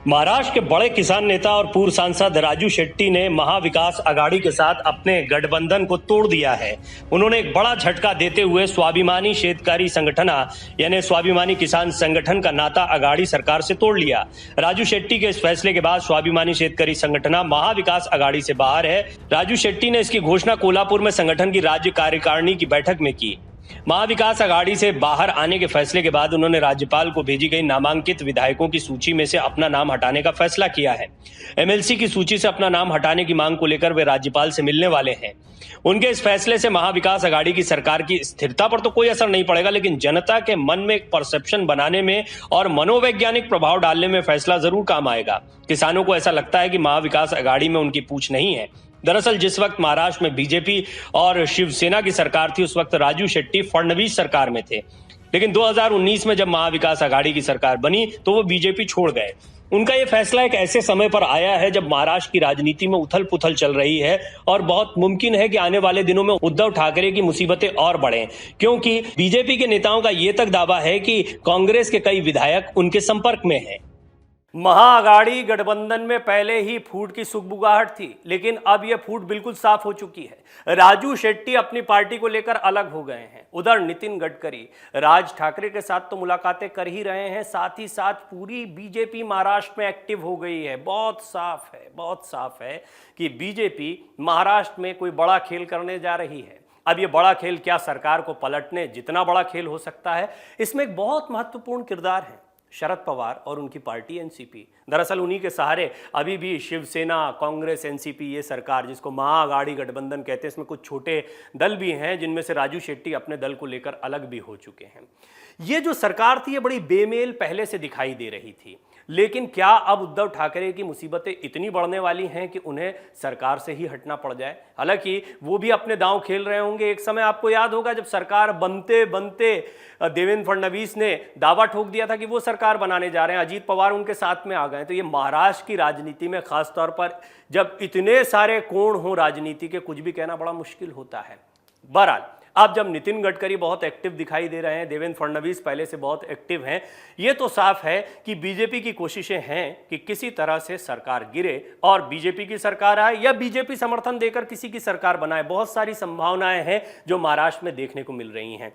महाराष्ट्र के बड़े किसान नेता और पूर्व सांसद राजू शेट्टी ने महाविकास आघाड़ी के साथ अपने गठबंधन को तोड़ दिया है। उन्होंने एक बड़ा झटका देते हुए स्वाभिमानी शेतकारी संगठना यानी स्वाभिमानी किसान संगठन का नाता आघाड़ी सरकार से तोड़ लिया। राजू शेट्टी के इस फैसले के बाद स्वाभिमानी शेतकारी संगठना महाविकास आघाड़ी से बाहर है। राजू शेट्टी ने इसकी घोषणा कोल्हापुर में संगठन की राज्य कार्यकारिणी की बैठक में की। महाविकास आघाड़ी से बाहर आने के फैसले के बाद उन्होंने राज्यपाल को भेजी गई नामांकित विधायकों की सूची में से अपना नाम हटाने का फैसला किया है। एमएलसी की सूची से अपना नाम हटाने की मांग को लेकर वे राज्यपाल से मिलने वाले हैं। उनके इस फैसले से महाविकास आघाड़ी की सरकार की स्थिरता पर तो कोई असर नहीं पड़ेगा, लेकिन जनता के मन में एक परसेप्शन बनाने में और मनोवैज्ञानिक प्रभाव डालने में फैसला जरूर काम आएगा। किसानों को ऐसा लगता है कि महाविकास आघाड़ी में उनकी पूछ नहीं है। दरअसल जिस वक्त महाराष्ट्र में बीजेपी और शिवसेना की सरकार थी, उस वक्त राजू शेट्टी फडणवीस सरकार में थे, लेकिन 2019 में जब महाविकास आघाड़ी की सरकार बनी तो वो बीजेपी छोड़ गए। उनका ये फैसला एक ऐसे समय पर आया है जब महाराष्ट्र की राजनीति में उथल पुथल चल रही है और बहुत मुमकिन है कि आने वाले दिनों में उद्धव ठाकरे की मुसीबतें और बढ़ें, क्योंकि बीजेपी के नेताओं का ये तक दावा है कि कांग्रेस के कई विधायक उनके संपर्क में हैं। महाआघाड़ी गठबंधन में पहले ही फूट की सुगबुगाहट थी, लेकिन अब यह फूट बिल्कुल साफ हो चुकी है। राजू शेट्टी अपनी पार्टी को लेकर अलग हो गए हैं। उधर नितिन गडकरी राज ठाकरे के साथ तो मुलाकातें कर ही रहे हैं, साथ ही साथ पूरी बीजेपी महाराष्ट्र में एक्टिव हो गई है। बहुत साफ है कि बीजेपी महाराष्ट्र में कोई बड़ा खेल करने जा रही है। अब ये बड़ा खेल क्या सरकार को पलटने जितना बड़ा खेल हो सकता है, इसमें एक बहुत महत्वपूर्ण किरदार है शरद पवार और उनकी पार्टी एनसीपी। दरअसल उन्हीं के सहारे अभी भी शिवसेना, कांग्रेस, एनसीपी, ये सरकार जिसको महाआघाड़ी गठबंधन कहते हैं, इसमें कुछ छोटे दल भी हैं जिनमें से राजू शेट्टी अपने दल को लेकर अलग भी हो चुके हैं। ये जो सरकार थी ये बड़ी बेमेल पहले से दिखाई दे रही थी, लेकिन क्या अब उद्धव ठाकरे की मुसीबतें इतनी बढ़ने वाली हैं कि उन्हें सरकार से ही हटना पड़ जाए? हालांकि वो भी अपने दांव खेल रहे होंगे। एक समय आपको याद होगा जब सरकार बनते बनते देवेंद्र फडणवीस ने दावा ठोक दिया था कि वो सरकार बनाने जा रहे हैं, अजीत पवार उनके साथ में आ गए। तो ये महाराष्ट्र की राजनीति में खास तौर पर जब इतने सारे कोण हो राजनीति के, कुछ भी कहना बड़ा मुश्किल होता है। बहरहाल अब जब नितिन गडकरी बहुत एक्टिव दिखाई दे रहे हैं, देवेंद्र फडणवीस पहले से बहुत एक्टिव हैं, ये तो साफ है कि बीजेपी की कोशिशें हैं कि किसी तरह से सरकार गिरे और बीजेपी की सरकार आए या बीजेपी समर्थन देकर किसी की सरकार बनाए। बहुत सारी संभावनाएं हैं जो महाराष्ट्र में देखने को मिल रही हैं।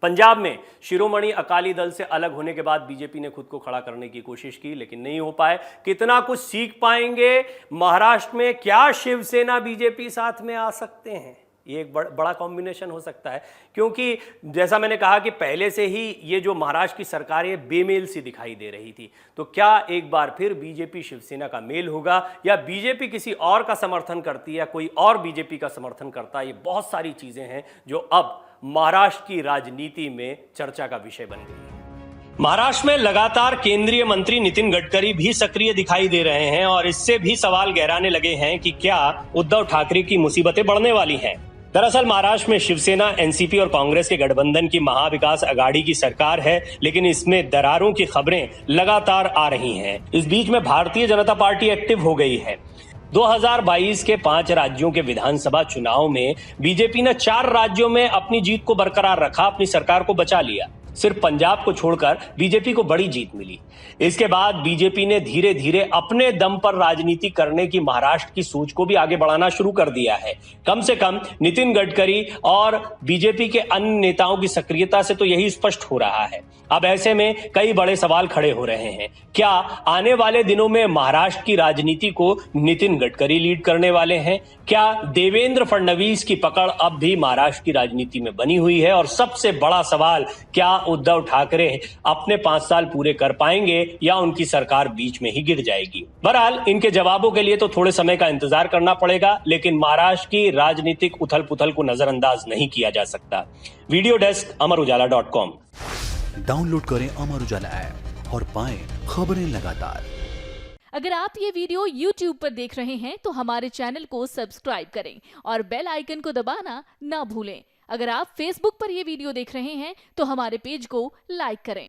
पंजाब में शिरोमणि अकाली दल से अलग होने के बाद बीजेपी ने खुद को खड़ा करने की कोशिश की, लेकिन नहीं हो पाए। कितना कुछ सीख पाएंगे महाराष्ट्र में? क्या शिवसेना बीजेपी साथ में आ सकते हैं? ये एक बड़ा कॉम्बिनेशन हो सकता है, क्योंकि जैसा मैंने कहा कि पहले से ही ये जो महाराष्ट्र की सरकार है बेमेल सी दिखाई दे रही थी। तो क्या एक बार फिर बीजेपी शिवसेना का मेल होगा या बीजेपी किसी और का समर्थन करती है या कोई और बीजेपी का समर्थन करता है? ये बहुत सारी चीजें हैं जो अब महाराष्ट्र की राजनीति में चर्चा का विषय बन गई है। महाराष्ट्र में लगातार केंद्रीय मंत्री नितिन गडकरी भी सक्रिय दिखाई दे रहे हैं और इससे भी सवाल गहराने लगे हैं कि क्या उद्धव ठाकरे की मुसीबतें बढ़ने वाली हैं। दरअसल महाराष्ट्र में शिवसेना, एनसीपी और कांग्रेस के गठबंधन की महाविकास आघाड़ी की सरकार है, लेकिन इसमें दरारों की खबरें लगातार आ रही हैं। इस बीच में भारतीय जनता पार्टी एक्टिव हो गई है। 2022 के 5 राज्यों के विधानसभा चुनाव में बीजेपी ने 4 राज्यों में अपनी जीत को बरकरार रखा, अपनी सरकार को बचा लिया। सिर्फ पंजाब को छोड़कर बीजेपी को बड़ी जीत मिली। इसके बाद बीजेपी ने धीरे धीरे अपने दम पर राजनीति करने की महाराष्ट्र की सोच को भी आगे बढ़ाना शुरू कर दिया है। कम से कम नितिन गडकरी और बीजेपी के अन्य नेताओं की सक्रियता से तो यही स्पष्ट हो रहा है। अब ऐसे में कई बड़े सवाल खड़े हो रहे हैं। क्या आने वाले दिनों में महाराष्ट्र की राजनीति को नितिन गडकरी लीड करने वाले हैं? क्या देवेंद्र फडणवीस की पकड़ अब भी महाराष्ट्र की राजनीति में बनी हुई है? और सबसे बड़ा सवाल, क्या उद्धव ठाकरे अपने 5 साल पूरे कर पाएंगे या उनकी सरकार बीच में ही गिर जाएगी? बहरहाल इनके जवाबों के लिए तो थोड़े समय का इंतजार करना पड़ेगा, लेकिन महाराष्ट्र की राजनीतिक उथल पुथल को नजरअंदाज नहीं किया जा सकता। Video desk amarujala.com। डाउनलोड करें अमर उजाला ऐप और पाएं खबरें लगातार। अगर आप ये वीडियो YouTube पर देख रहे हैं तो हमारे चैनल को सब्सक्राइब करें और बेल आइकन को दबाना ना भूलें। अगर आप Facebook पर ये वीडियो देख रहे हैं तो हमारे पेज को लाइक करें।